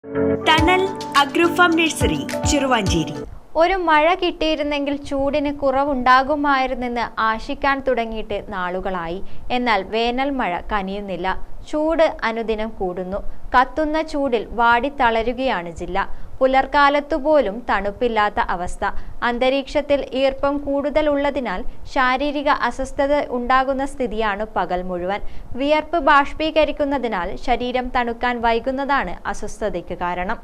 Tunnel അഗ്രോഫാം nursery, Cheruvanchery. ഒരു മഴ കിട്ടിയിരുന്നെങ്കിൽ ചൂടിന് കുറവുണ്ടാകുമായിരുന്നെന്ന് ആശിക്കാൻ തുടങ്ങിയിട്ട് നാളുകളായി. എന്നാൽ വേനൽ മഴ കനിയുന്നില്ല. ചൂട് അനുദിനം കൂടുന്നു. കത്തുന്ന ചൂടിൽ വാടിത്തളരുകയാണ് ജില്ല. പുലർക്കാലത്തുപോലും തണുപ്പില്ലാത്ത അവസ്ഥ. അന്തരീക്ഷത്തിൽ ഈർപ്പം കൂടുതൽ ഉള്ളതിനാൽ ശാരീരിക അസ്വസ്ഥത ഉണ്ടാകുന്ന സ്ഥിതിയാണ് പകൽ മുഴുവൻ. വിയർപ്പ് ബാഷ്പീകരിക്കുന്നതിനാൽ ശരീരം തണുക്കാൻ വൈകുന്നതാണ് അസ്വസ്ഥതയ്ക്ക് കാരണം.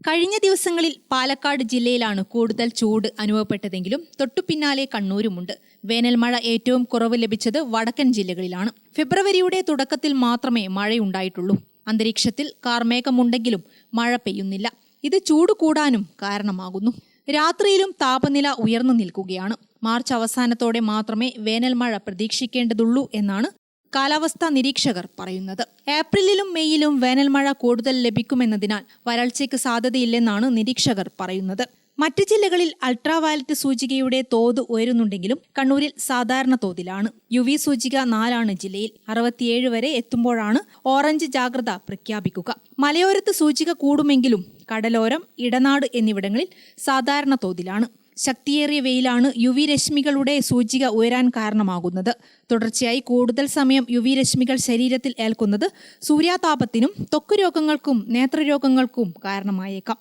കഴിഞ്ഞ ദിവസങ്ങളിൽ പാലക്കാട് ജില്ലയിലാണ് കൂടുതൽ ചൂട് അനുഭവപ്പെട്ടതെങ്കിലും തൊട്ടുപിന്നാലെ കണ്ണൂരുമുണ്ട്. വേനൽ മഴ ഏറ്റവും കുറവ് ലഭിച്ചത് വടക്കൻ ജില്ലകളിലാണ്. ഫെബ്രുവരിയുടെ തുടക്കത്തിൽ മാത്രമേ മഴയുണ്ടായിട്ടുള്ളൂ. അന്തരീക്ഷത്തിൽ കാർമേഘമുണ്ടെങ്കിലും മഴ പെയ്യുന്നില്ല. ഇത് ചൂട് കൂടാനും കാരണമാകുന്നു. രാത്രിയിലും താപനില ഉയർന്നു നിൽക്കുകയാണ്. മാർച്ച് അവസാനത്തോടെ മാത്രമേ വേനൽ മഴ പ്രതീക്ഷിക്കേണ്ടതുള്ളൂ എന്നാണ് കാലാവസ്ഥാ നിരീക്ഷകർ പറയുന്നത്. ഏപ്രിലിലും മെയ്യിലും വേനൽ മഴ കൂടുതൽ ലഭിക്കുമെന്നതിനാൽ വരൾച്ചയ്ക്ക് സാധ്യതയില്ലെന്നാണ് നിരീക്ഷകർ പറയുന്നത്. മറ്റ് ജില്ലകളിൽ അൾട്രാവയലറ്റ് സൂചികയുടെ തോത് ഉയരുന്നുണ്ടെങ്കിലും കണ്ണൂരിൽ സാധാരണ തോതിലാണ്. UV സൂചിക 4 ജില്ലയിൽ. 67 വരെ എത്തുമ്പോഴാണ് ഓറഞ്ച് ജാഗ്രത പ്രഖ്യാപിക്കുക. മലയോരത്ത് സൂചിക കൂടുമെങ്കിലും കടലോരം, ഇടനാട് എന്നിവിടങ്ങളിൽ സാധാരണ തോതിലാണ്. ശക്തിയേറിയ വെയിലാണ് UV രശ്മികളുടെ സൂചിക ഉയരാൻ കാരണമാകുന്നത്. തുടർച്ചയായി കൂടുതൽ സമയം UV രശ്മികൾ ശരീരത്തിൽ ഏൽക്കുന്നത് സൂര്യാതാപത്തിനും ത്വക്ക് രോഗങ്ങൾക്കും നേത്രരോഗങ്ങൾക്കും കാരണമായേക്കാം.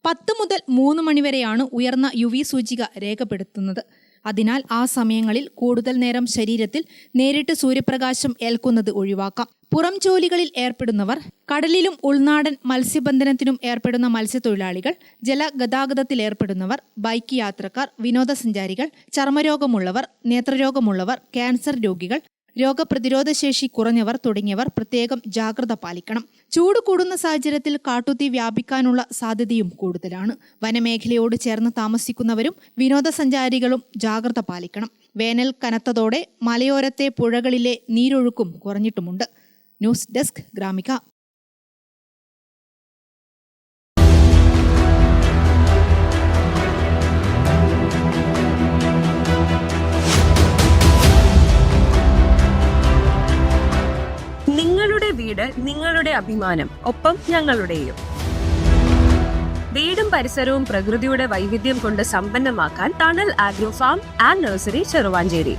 10 മുതൽ 3 മണിവരെയാണ് ഉയർന്ന UV സൂചിക രേഖപ്പെടുത്തുന്നത്. അതിനാൽ ആ സമയങ്ങളിൽ കൂടുതൽ നേരം ശരീരത്തിൽ നേരിട്ട് സൂര്യപ്രകാശം ഏൽക്കുന്നത് ഒഴിവാക്കാം. പുറം ജോലികളിൽ ഏർപ്പെടുന്നവർ, കടലിലും ഉൾനാടൻ മത്സ്യബന്ധനത്തിനും ഏർപ്പെടുന്ന മത്സ്യത്തൊഴിലാളികൾ, ജലഗതാഗതത്തിൽ ഏർപ്പെടുന്നവർ, ബൈക്ക് യാത്രക്കാർ, വിനോദസഞ്ചാരികൾ, ചർമ്മരോഗമുള്ളവർ, നേത്രരോഗമുള്ളവർ, ക്യാൻസർ രോഗികൾ, രോഗപ്രതിരോധ ശേഷി കുറഞ്ഞവർ തുടങ്ങിയവർ പ്രത്യേകം ജാഗ്രത പാലിക്കണം. ചൂട് കൂടുന്ന സാഹചര്യത്തിൽ കാട്ടുതീ വ്യാപിക്കാനുള്ള സാധ്യതയും കൂടുതലാണ്. വനമേഖലയോട് ചേർന്ന് താമസിക്കുന്നവരും വിനോദസഞ്ചാരികളും ജാഗ്രത പാലിക്കണം. വേനൽ കനത്തതോടെ മലയോരത്തെ പുഴകളിലെ നീരൊഴുക്കും കുറഞ്ഞിട്ടുമുണ്ട്. News desk Gramika. നിങ്ങളുടെ വീട് നിങ്ങളുടെ അഭിമാനം, ഒപ്പം ഞങ്ങളുടെയും. വീടും പരിസരവും പ്രകൃതിയുടെ വൈവിധ്യം കൊണ്ട് സമ്പന്നമാക്കാൻ tunnel agro farm and nursery, Cheruvanchery.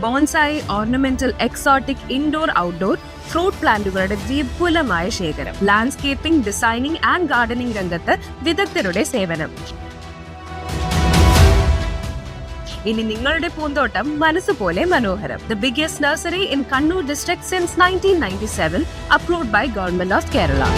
Bonsai, ornamental, exotic, indoor, outdoor fruit പ്ലാന്റുകളുടെ വിപുലമായ ശേഖരം. ലാൻഡ്സ്കേപ്പിംഗ്, ഡിസൈനിംഗ് ആൻഡ് ഗാർഡനിംഗ് രംഗത്ത് വിദഗ്ധരുടെ സേവനം. ഇനി നിങ്ങളുടെ പൂന്തോട്ടം മനസ്സുപോലെ മനോഹരം. The biggest nursery in Kannur district since 1997, approved by Government of Kerala.